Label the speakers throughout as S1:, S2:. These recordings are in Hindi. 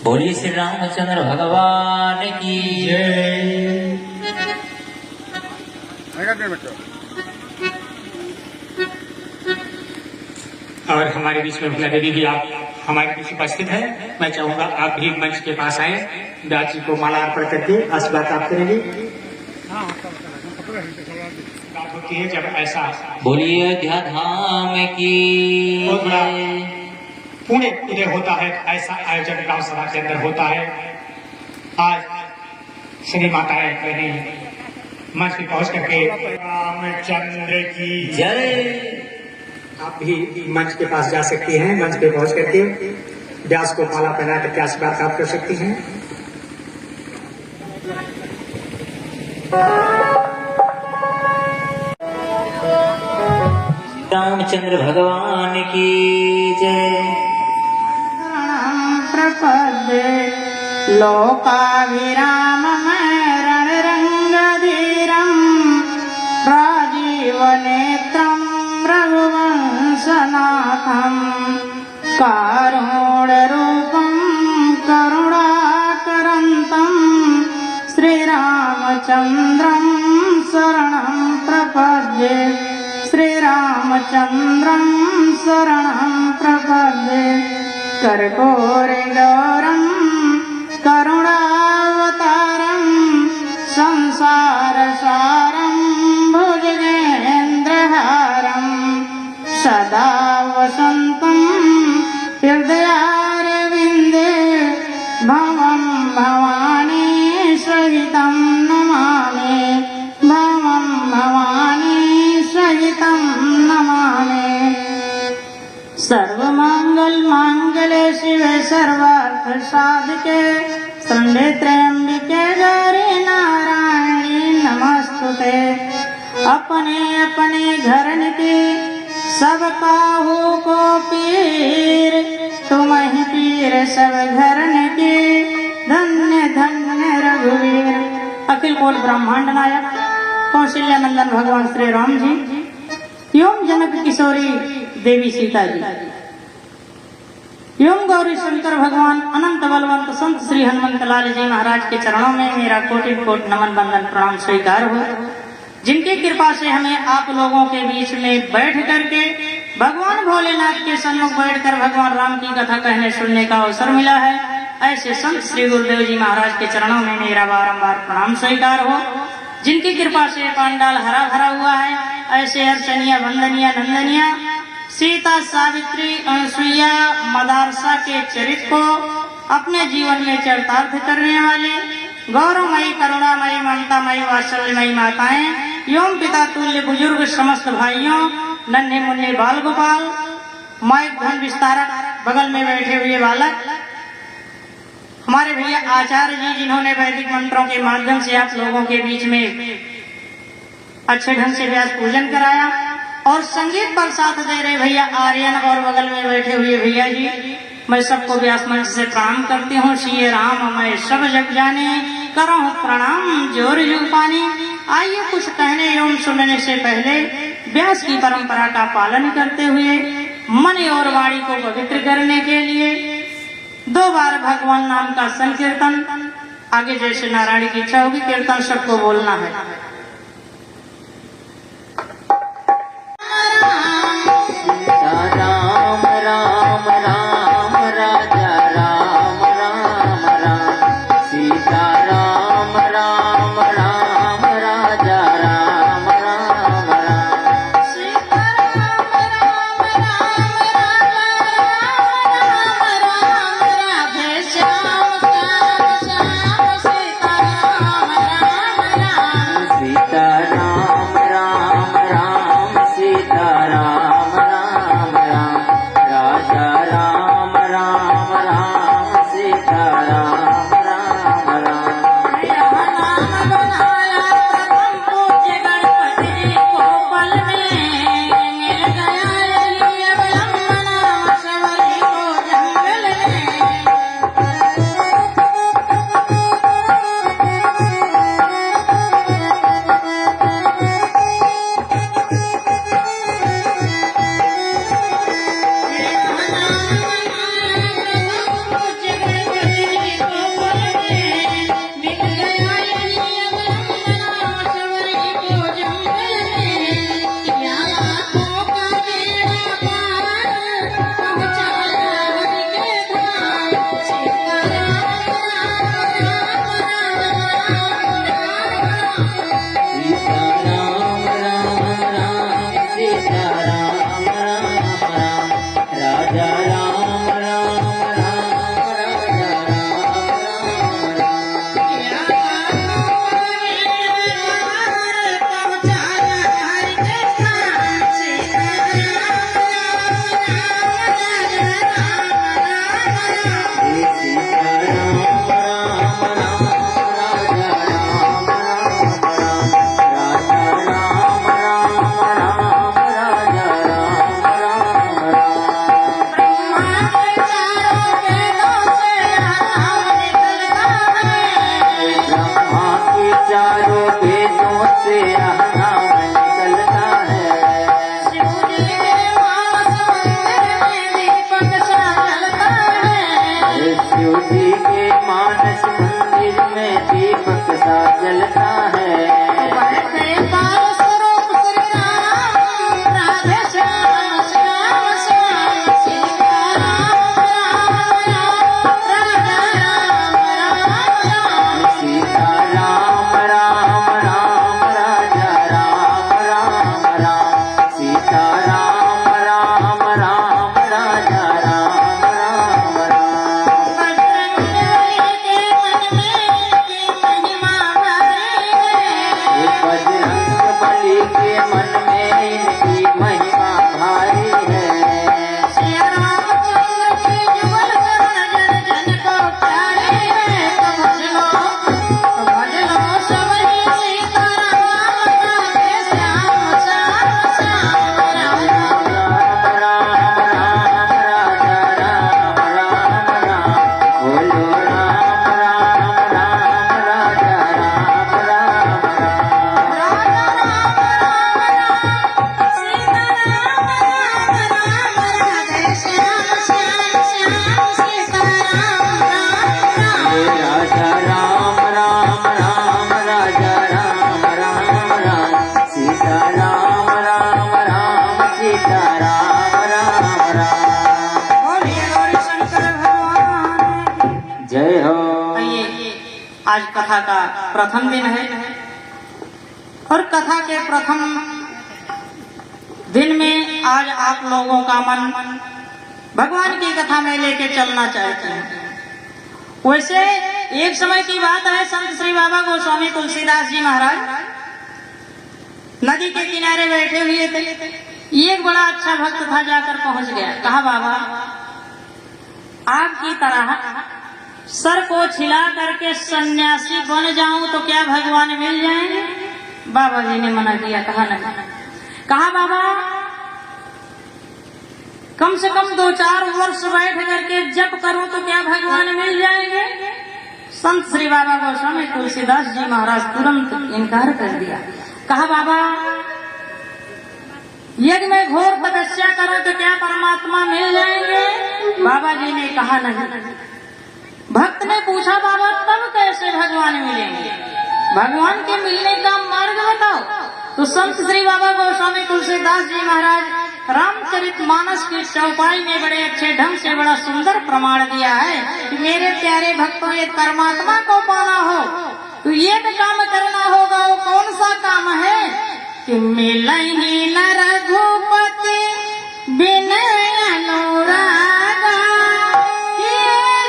S1: बोलिए श्री रामचंद्र भगवान की
S2: जय। और हमारे बीच में महिला देवी भी आप हमारे बीच उपस्थित है। मैं चाहूंगा आप भी मंच के पास आए, व्यास जी को माला अर्पण करके आशीर्वाद प्राप्त करेंगे। बात होती है जब ऐसा
S1: बोलिए अयोध्या धाम की
S2: बहुत बड़ा
S1: जय।
S2: पुण्य उदय होता है, ऐसा आयोजन गांव सभा के अंदर होता है। आज श्री माताएं बहनें मंच पे पहुंच करके रामचंद्र की
S1: जय।
S2: आप भी मंच के पास जा सकती हैं। मंच पे पहुंच करके व्यास को माला पहना करके आशीर्वाद प्राप्त कर सकती हैं।
S1: रामचंद्र भगवान की जय।
S3: प्रपद्ये लोकाभिरामं रणरङ्गधीरं राजीवनेत्रं रघुवंशनाथं कारुण्यरूपं करुणाकरन्तं श्रीरामचन्द्रं शरणं प्रपद्ये श्रीरामचन्द्रं शरणं प्रपद्ये कर्पूरगौरं करुणावतारं संसारसारं भुजगेन्द्रहारं सदा वसन्तं हृदयारविन्दे भवं भवानी सहितं नमामि भवं भवानी सहितं नमामि। सर्वमंगल मांगल्ये शिवे सर्वार्थ साधके शरण्ये त्र्यंबके गौरी नारायणी नमस्तुते। अपने अपने घरन की सब काहू को पीर तुम ही पीर सब घरन की धन्य धन्य रघुवीर। अखिल कोट ब्रह्मांड नायक कौशल्या नंदन भगवान श्री राम जी एवं जनक किशोरी देवी सीता जी एवं गौरी शंकर भगवान अनंत बलवंत संत श्री हनुमंत लाल जी महाराज के चरणों में मेरा कोटि कोट नमन बंदन प्रणाम स्वीकार हो। जिनकी कृपा से हमें आप लोगों के बीच में बैठ करके भगवान भोलेनाथ के सन्मुख बैठकर भगवान राम की कथा कहने सुनने का अवसर मिला है, ऐसे संत श्री गुरुदेव जी महाराज के चरणों में मेरा बारंबार प्रणाम स्वीकार हो। जिनकी कृपा से पांडाल हरा भरा हुआ है, ऐसे अर्चनिया वंदनिया नंदनिया सीता सावित्री अनसुईया मदारसा के चरित्र को अपने जीवन में चरितार्थ करने वाले गौरवमयी करुणामयी ममतामयी वात्सल्यमयी माताएं एवं पिता तुल्य बुजुर्ग समस्त भाइयों नन्हे मुन्ने बाल गोपाल माइक धन विस्तारक बगल में बैठे हुए बालक हमारे भैया आचार्य जी जिन्होंने वैदिक मंत्रों के माध्यम से आप लोगों के बीच में अच्छे ढंग से व्यास पूजन कराया और संगीत पर साथ दे रहे भैया आर्यन और बगल में बैठे हुए भैया जी, मैं सबको व्यास मंच से प्रणाम करती हूँ। श्री राम मैं सब जग जाने करो प्रणाम जोर युग पानी। आइए कुछ कहने एवं सुनने से पहले व्यास की परंपरा का पालन करते हुए मन और वाणी को पवित्र करने के लिए 2 बार भगवान नाम का संकीर्तन आगे जैसे नारायण की इच्छा होगी कीर्तन सबको बोलना है।
S1: राम राम राम राजा राम राम राम सीता राम राम राम राजा राम राम राम
S3: सीता राम राम राम राम राधे श्याम श्याम श्याम सीता राम राम राम आज कथा का प्रथम दिन है और कथा के प्रथम दिन में आज आप लोगों का मन भगवान की कथा में लेके चलना चाहते हैं। वैसे एक समय की बात है, संत श्री बाबा गोस्वामी तुलसीदास जी महाराज नदी के किनारे बैठे हुए थे। एक बड़ा अच्छा भक्त था, जाकर पहुंच गया, कहा बाबा आपकी तरह सर को छिला करके सन्यासी बन जाऊं तो क्या भगवान मिल जाएंगे? बाबा जी ने मना किया, कहा नहीं। कहा बाबा कम से कम 2-4 वर्ष बैठ करके जप करूं तो क्या भगवान मिल जाएंगे? संत श्री बाबा गोस्वामी तुलसीदास जी महाराज तुरंत इनकार कर दिया। कहा बाबा यदि मैं घोर तपस्या करूं तो क्या परमात्मा मिल जाएंगे? बाबा जी ने कहा नहीं। भक्त ने पूछा बाबा तब कैसे भगवान मिलेंगे? भगवान के मिलने का मार्ग बताओ। तो संत श्री बाबा गोस्वामी तुलसीदास जी महाराज रामचरितमानस की चौपाई में बड़े अच्छे ढंग से बड़ा सुंदर प्रमाण दिया है कि मेरे प्यारे भक्तों ये परमात्मा को पाना हो तो ये काम करना होगा। वो कौन सा काम है कि मिलहि न रघुपति बिन अनुरागा, ये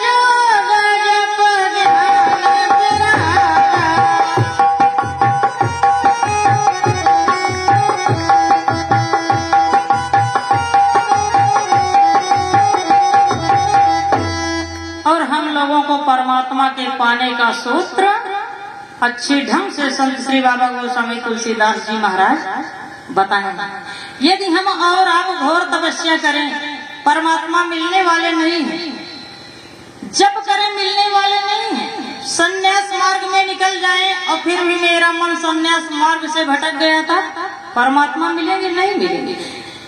S3: जोग जप ध्यान विरागा। और हम लोगों को परमात्मा के पाने का सूत्र अच्छे ढंग से संत श्री बाबा गोस्वामी तुलसीदास जी महाराज बताएंगे। यदि हम और आप घोर तपस्या करें परमात्मा मिलने वाले नहीं है, जप करें मिलने वाले नहीं है, संन्यास मार्ग में निकल जाएं और फिर भी मेरा मन संन्यास मार्ग से भटक गया था, परमात्मा मिलेंगे नहीं मिलेंगे।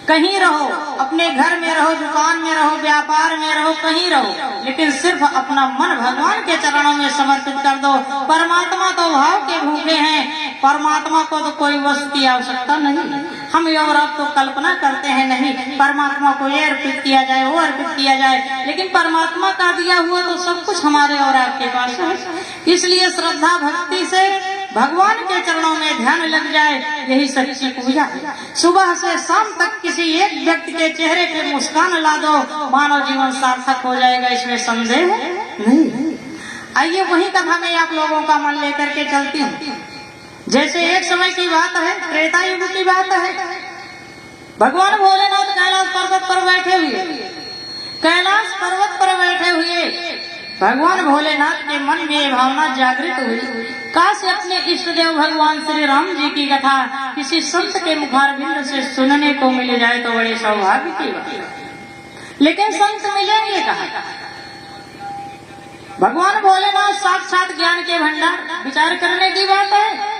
S3: कहीं रहो, अपने घर में रहो, दुकान में रहो, व्यापार में रहो, कहीं रहो, लेकिन सिर्फ अपना मन भगवान के चरणों में समर्पित कर दो। परमात्मा तो भाव के भूखे हैं, परमात्मा को तो कोई वस्तु की आवश्यकता नहीं। हम और आप तो कल्पना करते हैं नहीं परमात्मा को ये अर्पित किया जाए वो अर्पित किया जाए, लेकिन परमात्मा का दिया हुआ तो सब कुछ हमारे और आपके पास है। इसलिए श्रद्धा भक्ति से भगवान के चरणों में ध्यान लग जाए, यही सच्ची पूजा है। सुबह से शाम तक किसी एक व्यक्ति के चेहरे पे मुस्कान ला दो, मानव जीवन सार्थक हो जाएगा, इसमें संदेह नहीं। आइए वही कथा में आप लोगों का मन लेकर के चलती हूँ। जैसे एक समय की बात है, त्रेता युग की बात है, भगवान भोलेनाथ कैलाश पर्वत पर बैठे हुए, कैलाश पर्वत पर बैठे हुए भगवान भोलेनाथ के मन में ये भावना जागृत हुई, काश अपने इष्ट देव भगवान श्री राम जी की कथा किसी संत के मुखारबिंद से सुनने को मिल जाए तो बड़े सौभाग्य की बात। लेकिन संत मिलेंगे कहाँ? भगवान भोलेनाथ साक्षात ज्ञान के भंडार, विचार करने की बात है।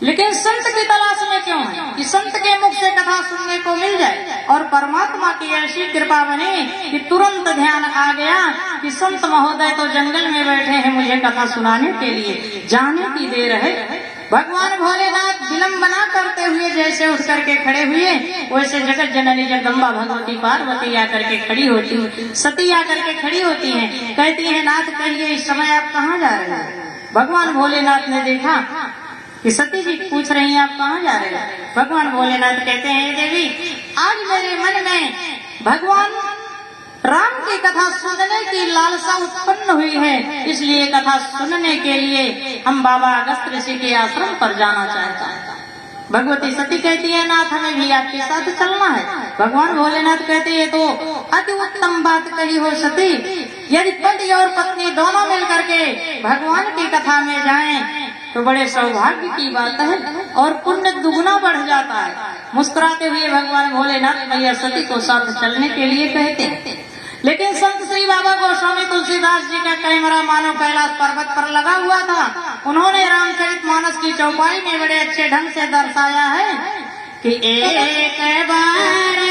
S3: लेकिन संत की तलाश में क्यों है कि संत के मुख से कथा सुनने को मिल जाए, और परमात्मा की ऐसी कृपा बनी कि तुरंत ध्यान आ गया कि संत महोदय तो जंगल में बैठे हैं मुझे कथा सुनाने के लिए, जाने की देर है। भगवान भोलेनाथ विलंब न करते हुए जैसे उठ करके खड़े हुए, वैसे जगत जननी जगदम्बा भगवती पार्वती आकर के खड़ी होती, सती आकर के खड़ी होती हैं, कहती हैं नाथ कहिए इस समय आप कहाँ जा रहे हैं? भगवान भोलेनाथ ने देखा कि सती जी पूछ रही हैं आप कहाँ जा रहे हैं? भगवान भोलेनाथ कहते हैं देवी आज मेरे मन में भगवान राम की कथा सुनने की लालसा उत्पन्न हुई है, इसलिए कथा सुनने के लिए हम बाबा अगस्त ऋषि के आश्रम पर जाना चाहते हैं। भगवती सती कहती है नाथ हमें भी आपके साथ चलना है। भगवान भोलेनाथ कहते हैं तो अति उत्तम बात कही हो सती, यदि पति और पत्नी दोनों मिल करके भगवान की कथा में जाएं तो बड़े सौभाग्य की बात है और पुण्य दुगना बढ़ जाता है। मुस्कुराते हुए भगवान भोलेनाथ मैया सती को साथ चलने के लिए कहते हैं। लेकिन संत श्री बाबा गोस्वामी तुलसीदास जी का कैमरा मानो कैलाश पर्वत पर लगा हुआ था। उन्होंने रामचरितमानस की चौपाई में बड़े अच्छे ढंग से दर्शाया है कि एक बार